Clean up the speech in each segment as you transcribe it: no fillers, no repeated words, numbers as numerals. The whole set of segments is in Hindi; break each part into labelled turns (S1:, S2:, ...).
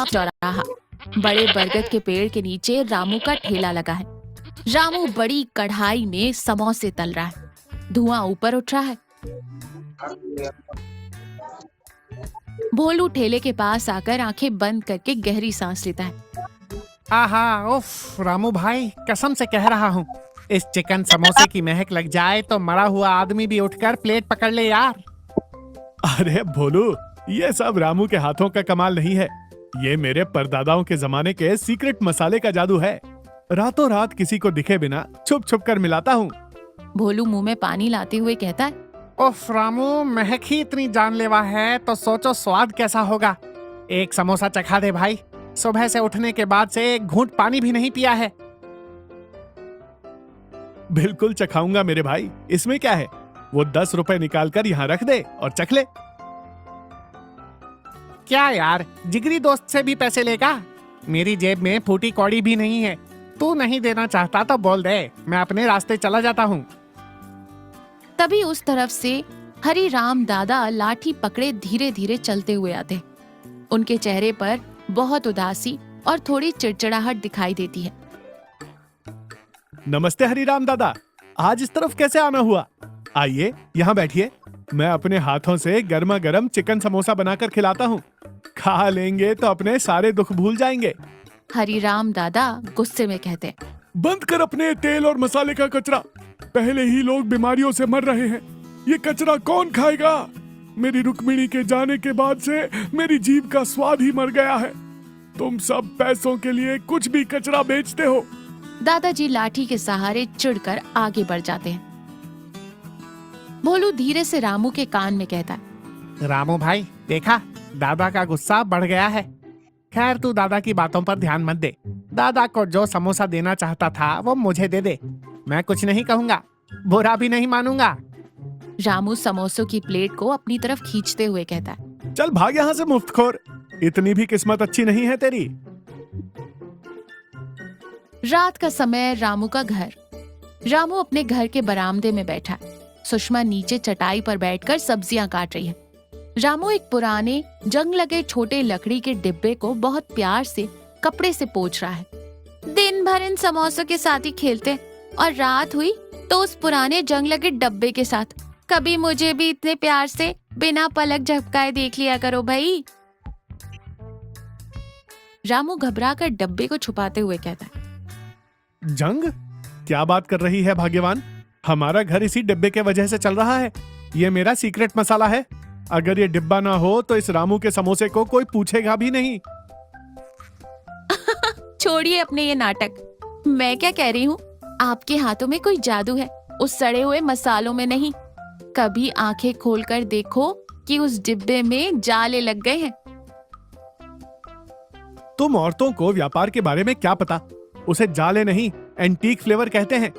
S1: चौराहा। बड़े बरगद के पेड़ के नीचे रामू का ठेला लगा है। रामू बड़ी कढ़ाई में समोसे तल रहा है। धुआं ऊपर उठ रहा है। भोलू ठेले के पास आकर आंखें बंद करके गहरी सांस लेता है।
S2: आहा, उफ, रामू भाई कसम से कह रहा हूँ, इस चिकन समोसे की महक लग जाए तो मरा हुआ आदमी भी उठकर प्लेट पकड़ ले यार।
S3: अरे भोलू, ये सब रामू के हाथों का कमाल नहीं है। ये मेरे परदादाओं के जमाने के सीक्रेट मसाले का जादू है। रातों रात किसी को दिखे बिना छुप छुप कर मिलाता हूँ।
S1: भोलू मुंह में पानी लाते हुए कहता है,
S2: उफ रामू, महक ही इतनी जानलेवा है तो सोचो स्वाद कैसा होगा। एक समोसा चखा दे भाई, सुबह से उठने के बाद से एक घूंट पानी भी नहीं पिया है।
S3: बिल्कुल चखाऊंगा मेरे भाई, इसमें क्या है। वो 10 रुपए निकाल कर यहाँ रख दे और चख ले।
S2: क्या यार, जिगरी दोस्त से भी पैसे लेगा? मेरी जेब में फूटी कौड़ी भी नहीं है। तू नहीं देना चाहता तो बोल दे, मैं अपने रास्ते चला जाता हूँ।
S1: तभी उस तरफ से हरी राम दादा लाठी पकड़े धीरे धीरे चलते हुए आते। उनके चेहरे पर बहुत उदासी और थोड़ी चिड़चिड़ाहट दिखाई देती है।
S3: नमस्ते हरिराम दादा, आज इस तरफ कैसे आना हुआ? आइए यहाँ बैठिए, मैं अपने हाथों से गर्मा गर्म चिकन समोसा बनाकर खिलाता हूँ। खा लेंगे तो अपने सारे दुख भूल जाएंगे।
S1: हरिराम दादा गुस्से में कहते,
S3: बंद कर अपने तेल और मसाले का कचरा। पहले ही लोग बीमारियों से मर रहे हैं, ये कचरा कौन खाएगा? मेरी रुक्मिणी के जाने के बाद से मेरी जीभ का स्वाद ही मर गया है। तुम सब पैसों के लिए कुछ भी कचरा बेचते हो।
S1: दादाजी लाठी के सहारे चिढ़कर आगे बढ़ जाते हैं। भोलू धीरे से रामू के कान में कहता है,
S2: रामू भाई, देखा, दादा का गुस्सा बढ़ गया है। खैर तू दादा की बातों पर ध्यान मत दे। दादा को जो समोसा देना चाहता था वो मुझे दे दे। मैं कुछ नहीं कहूँगा, बुरा भी नहीं मानूंगा।
S1: रामू समोसों की प्लेट को अपनी तरफ खींचते हुए कहता है,
S3: चल भाग यहाँ से मुफ्तखोर, इतनी भी किस्मत अच्छी नहीं है तेरी।
S1: रात का समय, रामू का घर। रामू अपने घर के बरामदे में बैठा है। सुषमा नीचे चटाई पर बैठकर सब्जियां काट रही है। रामू एक पुराने जंग लगे छोटे लकड़ी के डिब्बे को बहुत प्यार से कपड़े से पोंछ रहा है। दिन भर इन समोसों के साथ ही खेलते और रात हुई तो उस पुराने जंग लगे डब्बे के साथ। कभी मुझे भी इतने प्यार से बिना पलक झपकाए देख लिया करो भाई। रामू घबराकर डब्बे को छुपाते हुए कहता है,
S3: जंग? क्या बात कर रही है भाग्यवान? हमारा घर इसी डिब्बे के वजह से चल रहा है। ये मेरा सीक्रेट मसाला है। अगर ये डिब्बा ना हो तो इस रामू के समोसे को कोई पूछेगा भी नहीं।
S1: छोड़िए अपने ये नाटक। मैं क्या कह रही हूँ, आपके हाथों में कोई जादू है, उस सड़े हुए मसालों में नहीं। कभी आंखें खोलकर देखो कि उस डिब्बे में जाले लग गए हैं।
S3: तुम औरतों को व्यापार के बारे में क्या पता? उसे जाले नहीं, एंटीक फ्लेवर कहते हैं।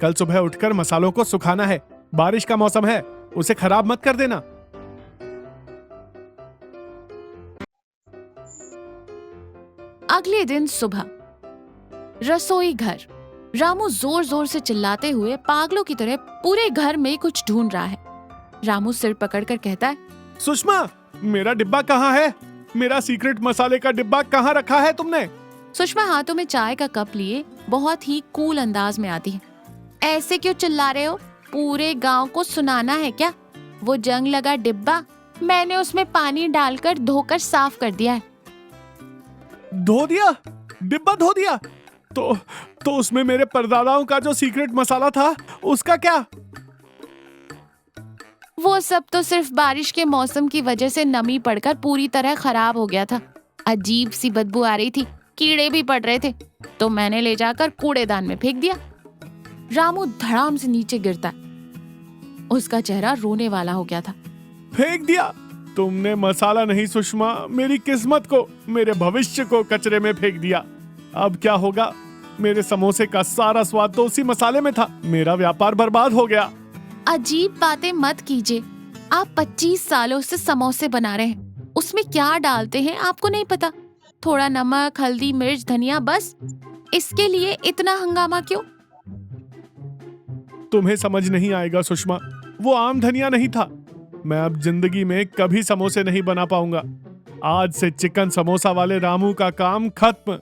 S3: कल सुबह उठकर मसालों को सुखाना है। बारिश का मौसम है, उसे खराब मत कर देना।
S1: अगले दिन सुबह, रसोई घर। रामू जोर जोर से चिल्लाते हुए पागलों की तरह पूरे घर में कुछ ढूंढ रहा है। रामू सिर पकड़कर कहता है,
S3: सुषमा, मेरा डिब्बा कहाँ है? मेरा सीक्रेट मसाले का डिब्बा कहाँ रखा है तुमने?
S1: सुषमा हाथों में चाय का कप लिए बहुत ही कूल अंदाज में आती है। ऐसे क्यों चिल्ला रहे हो? पूरे गांव को सुनाना है क्या? वो जंग लगा डिब्बा मैंने उसमें पानी डालकर धोकर साफ कर दिया है।
S3: धो दिया? डिब्बा धो दिया? तो उसमें मेरे परदादाओं का जो सीक्रेट मसाला था, उसका क्या?
S1: वो सब तो सिर्फ बारिश के मौसम की वजह से नमी पड़कर पूरी तरह खराब हो गया था। अजीब सी बदबू आ रही थी, कीड़े भी पड़ रहे थे, तो मैंने ले जाकर कूड़ेदान में फेंक दिया। रामू धड़ाम से नीचे गिरता। उसका चेहरा रोने वाला हो गया था।
S3: फेंक दिया? तुमने मसाला नहीं सुषमा, मेरी किस्मत को, मेरे भविष्य को कचरे में फेंक दिया। अब क्या होगा? मेरे समोसे का सारा स्वाद तो उसी मसाले में था। मेरा व्यापार बर्बाद हो गया।
S1: अजीब बातें मत कीजिए। आप 25 सालों से समोसे बना रहे हैं, उसमें क्या डालते हैं आपको नहीं पता? थोड़ा नमक, हल्दी, मिर्च, धनिया, बस। इसके लिए इतना हंगामा क्यों?
S3: तुम्हें समझ नहीं आएगा सुषमा, वो आम धनिया नहीं था। मैं अब जिंदगी में कभी समोसे नहीं बना पाऊंगा। आज से चिकन समोसा वाले रामू का काम खत्म।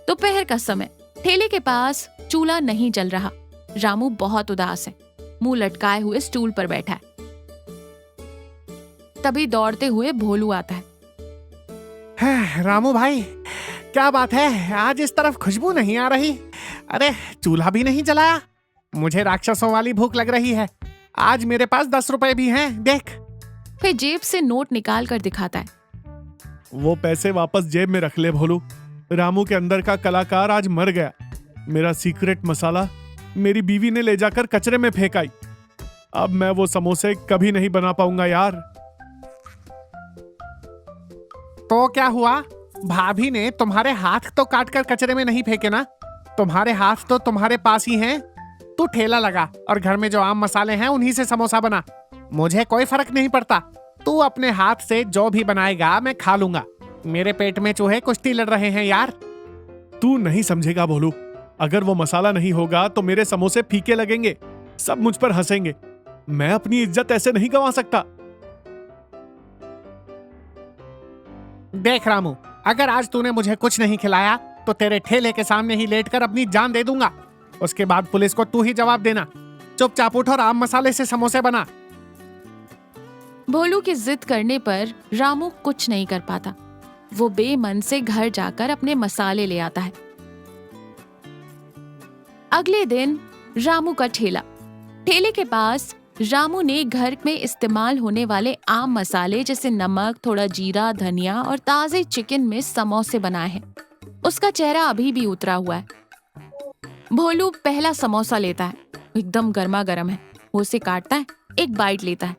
S1: दोपहर का समय, ठेले के पास चूल्हा नहीं जल रहा। रामू बहुत उदास है, मुंह लटकाए हुए स्टूल पर बैठा है। तभी दौड़ते हुए भोलू आता है।
S2: रामू भाई, क्या बात है, आज इस तरफ खुशबू नहीं आ रही? अरे चूल्हा भी नहीं जलाया। मुझे राक्षसों वाली भूख लग रही है। आज मेरे पास 10 रुपए भी हैं, देख।
S1: फिर जेब से नोट निकाल कर दिखाता है।
S3: वो पैसे वापस जेब में रख ले भोलू। रामू के अंदर का कलाकार आज मर गया। मेरा सीक्रेट मसाला मेरी बीवी ने ले जाकर कचरे में फेंक आई। अब मैं वो समोसे कभी नहीं बना पाऊंगा यार।
S2: तो क्या हुआ? भाभी ने तुम्हारे हाथ तो काट कर कचरे में नहीं फेंके ना? तुम्हारे हाथ तो तुम्हारे पास ही हैं। तू ठेला लगा और घर में जो आम मसाले हैं उन्हीं से समोसा बना। मुझे कोई फर्क नहीं पड़ता। तू अपने हाथ से जो भी बनाएगा मैं खा लूंगा। मेरे पेट में चूहे कुश्ती लड़ रहे हैं यार।
S3: तू नहीं समझेगा भोलू। अगर वो मसाला नहीं होगा तो मेरे समोसे फीके लगेंगे, सब मुझ पर हंसेंगे। मैं अपनी इज्जत ऐसे नहीं गंवा सकता।
S2: देख रामू, अगर आज तूने मुझे कुछ नहीं खिलाया तो तेरे ठेले के सामने ही लेटकर अपनी जान दे दूंगा। उसके बाद पुलिस को तू ही जवाब देना। चुपचाप उठ और आम मसाले से समोसे बना।
S1: भोलू की जिद करने पर रामू कुछ नहीं कर पाता। वो बेमन से घर जाकर अपने मसाले ले आता है। अगले दिन रामू का ठेला। ठेले के पास रामू ने घर में इस्तेमाल होने वाले आम मसाले जैसे नमक, थोड़ा जीरा, धनिया और ताजे चिकन में समोसे बनाए हैं। उसका चेहरा अभी भी उतरा हुआ है। भोलू पहला समोसा लेता है। एकदम गर्मा गर्म है। वो उसे काटता है, एक बाइट लेता है।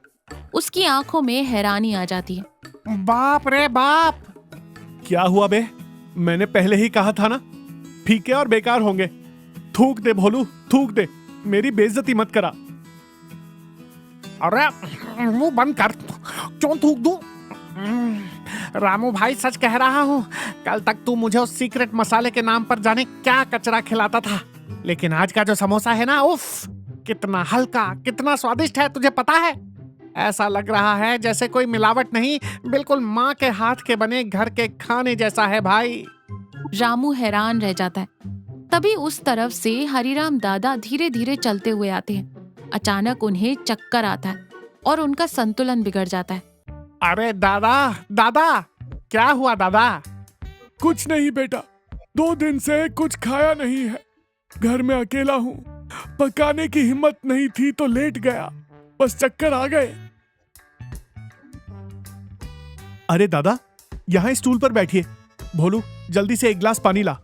S1: उसकी आंखों में हैरानी आ जाती है।
S2: बाप रे बाप!
S3: क्या हुआ बे? मैंने पहले ही कहा था ना, फीके और बेकार होंगे। थूक दे भोलू, थूक दे। मेरी बेइज्जती मत करा।
S2: अरे मुंह बंद कर। क्यों थूक दूं? रामू भाई, सच कह रहा हूँ। कल तक तू मुझे उस सीक्रेट मसाले के नाम पर जाने क्या कचरा खिलाता था, लेकिन आज का जो समोसा है ना, उफ, कितना हल्का, कितना स्वादिष्ट है, तुझे पता है? ऐसा लग रहा है जैसे कोई मिलावट नहीं, बिल्कुल माँ के हाथ के बने घर के खाने जैसा है भाई।
S1: रामू हैरान रह जाता है। तभी उस तरफ से हरिराम दादा धीरे धीरे चलते हुए आते हैं। अचानक उन्हें चक्कर आता है और उनका संतुलन बिगड़ जाता है।
S2: अरे दादा, दादा, क्या हुआ दादा?
S3: कुछ नहीं बेटा, 2 दिन से कुछ खाया नहीं है। घर में अकेला हूँ। पकाने की हिम्मत नहीं थी तो लेट गया, बस चक्कर आ गए। अरे दादा, यहाँ स्टूल पर बैठिए। भोलू, जल्दी से एक गिलास पानी ला।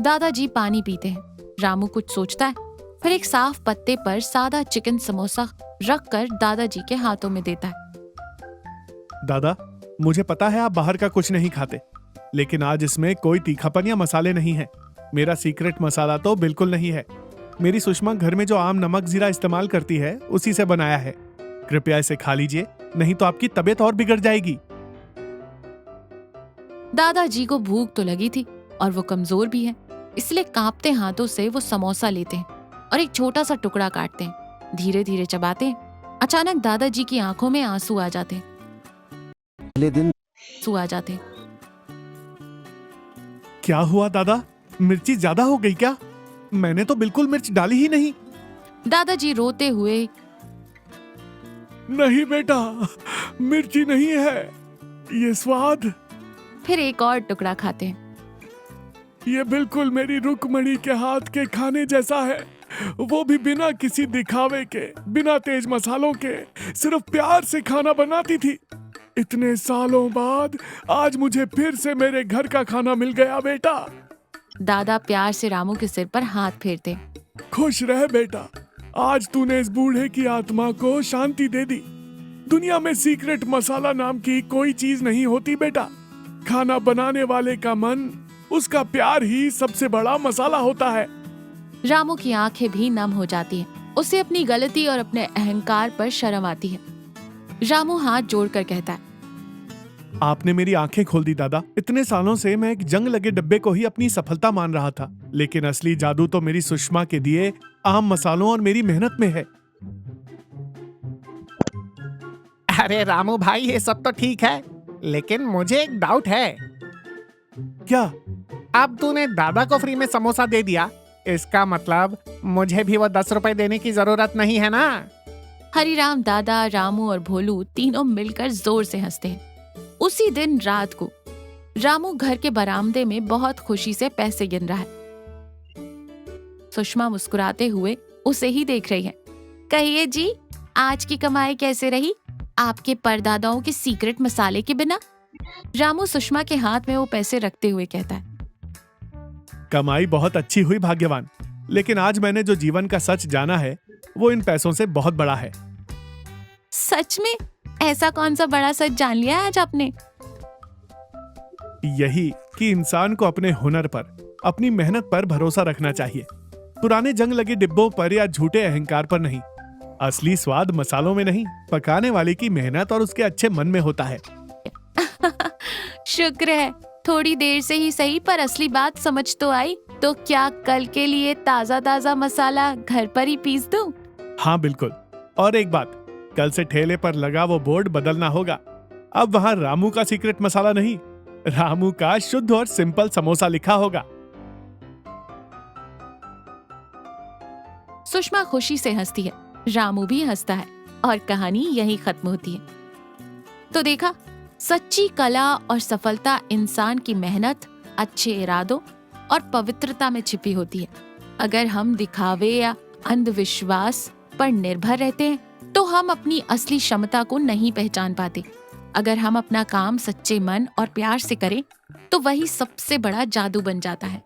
S1: दादाजी पानी पीते हैं। रामू कुछ सोचता है, फिर एक साफ पत्ते पर सादा चिकन समोसा रखकर दादाजी के हाथों में देता है।
S3: दादा, मुझे पता है आप बाहर का कुछ नहीं खाते, लेकिन आज इसमें कोई तीखापन या मसाले नहीं है। मेरा सीक्रेट मसाला तो बिल्कुल नहीं है। मेरी सुषमा घर में जो आम, नमक, जीरा इस्तेमाल करती है उसी से बनाया है। कृपया इसे खा लीजिए, नहीं तो आपकी तबीयत और बिगड़ जाएगी।
S1: दादाजी को भूख तो लगी थी और वो कमजोर भी है, इसलिए कांपते हाथों से वो समोसा लेते हैं और एक छोटा सा टुकड़ा काटते हैं। धीरे धीरे चबाते हैं। अचानक दादाजी की आंखों में आंसू आ जाते हैं।
S3: क्या हुआ दादा? मिर्ची ज्यादा हो गई क्या? मैंने तो बिल्कुल मिर्च डाली ही नहीं।
S1: दादाजी रोते हुए,
S3: नहीं बेटा, मिर्ची नहीं है, ये स्वाद।
S1: फिर एक और टुकड़ा खाते हैं।
S3: ये बिल्कुल मेरी रुक्मणी के हाथ के खाने जैसा है, वो भी बिना किसी दिखावे के, बिना तेज मसालों के, सिर्फ प्यार से खाना बनाती थी। इतने सालों बाद आज मुझे फिर से मेरे घर का खाना मिल गया बेटा।
S1: दादा प्यार से रामू के सिर पर हाथ फेरते।
S3: खुश रह बेटा, आज तूने इस बूढ़े की आत्मा को शांति दे दी। दुनिया में सीक्रेट मसाला नाम की कोई चीज नहीं होती बेटा। खाना बनाने वाले का मन, उसका प्यार ही सबसे बड़ा मसाला होता है।
S1: रामू की आंखें भी नम हो जाती हैं। उसे अपनी गलती और अपने अहंकार पर शर्म आती है। रामू हाथ जोड़कर कहता है,
S3: आपने मेरी आंखें खोल दी दादा। इतने सालों से मैं एक जंग लगे डब्बे को ही अपनी सफलता मान रहा था, लेकिन असली जादू तो मेरी सुषमा के दिए आम मसालों और मेरी मेहनत में है।
S2: अरे रामू भाई, ये सब तो ठीक है, लेकिन मुझे एक डाउट है।
S3: क्या?
S2: अब तूने दादा को फ्री में समोसा दे दिया, इसका मतलब मुझे भी वो 10 रुपए देने की जरूरत नहीं है ना?
S1: हरिराम, दादा, रामू और भोलू तीनों मिलकर जोर से हंसते हैं। उसी दिन रात को रामू घर के बरामदे में बहुत खुशी से पैसे गिन रहा है। सुषमा मुस्कुराते हुए उसे ही देख रही है। कहिए जी, आज की कमाई कैसे रही आपके परदादाओं के सीक्रेट मसाले के बिना? रामू सुषमा के हाथ में वो पैसे रखते हुए कहता है।
S3: कमाई बहुत अच्छी हुई भाग्यवान, लेकिन आज मैंने जो जीवन का सच जाना है वो इन पैसों से बहुत बड़ा है।
S1: सच में? ऐसा कौन सा बड़ा सच जान लिया आज आपने?
S3: यही कि इंसान को अपने हुनर पर, अपनी मेहनत पर भरोसा रखना चाहिए, पुराने जंग लगे डिब्बों पर या झूठे अहंकार पर नहीं। असली स्वाद मसालों में नहीं, पकाने वाले की मेहनत और उसके अच्छे मन में होता है।
S1: शुक्र है, थोड़ी देर से ही सही पर असली बात समझ तो आई। तो क्या कल के लिए ताजा ताजा मसाला घर पर ही पीस दूं?
S3: हाँ बिल्कुल। और एक बात, कल से ठेले पर लगा वो बोर्ड बदलना होगा। अब वहाँ रामू का सीक्रेट मसाला नहीं, रामू का शुद्ध और सिंपल समोसा लिखा होगा।
S1: सुषमा खुशी से हंसती है, रामू भी हंसता है और कहानी यही खत्म होती है। तो देखा, सच्ची कला और सफलता इंसान की मेहनत, अच्छे इरादों और पवित्रता में छिपी होती है। अगर हम दिखावे या अंधविश्वास पर निर्भर रहते हैं तो हम अपनी असली क्षमता को नहीं पहचान पाते। अगर हम अपना काम सच्चे मन और प्यार से करें तो वही सबसे बड़ा जादू बन जाता है।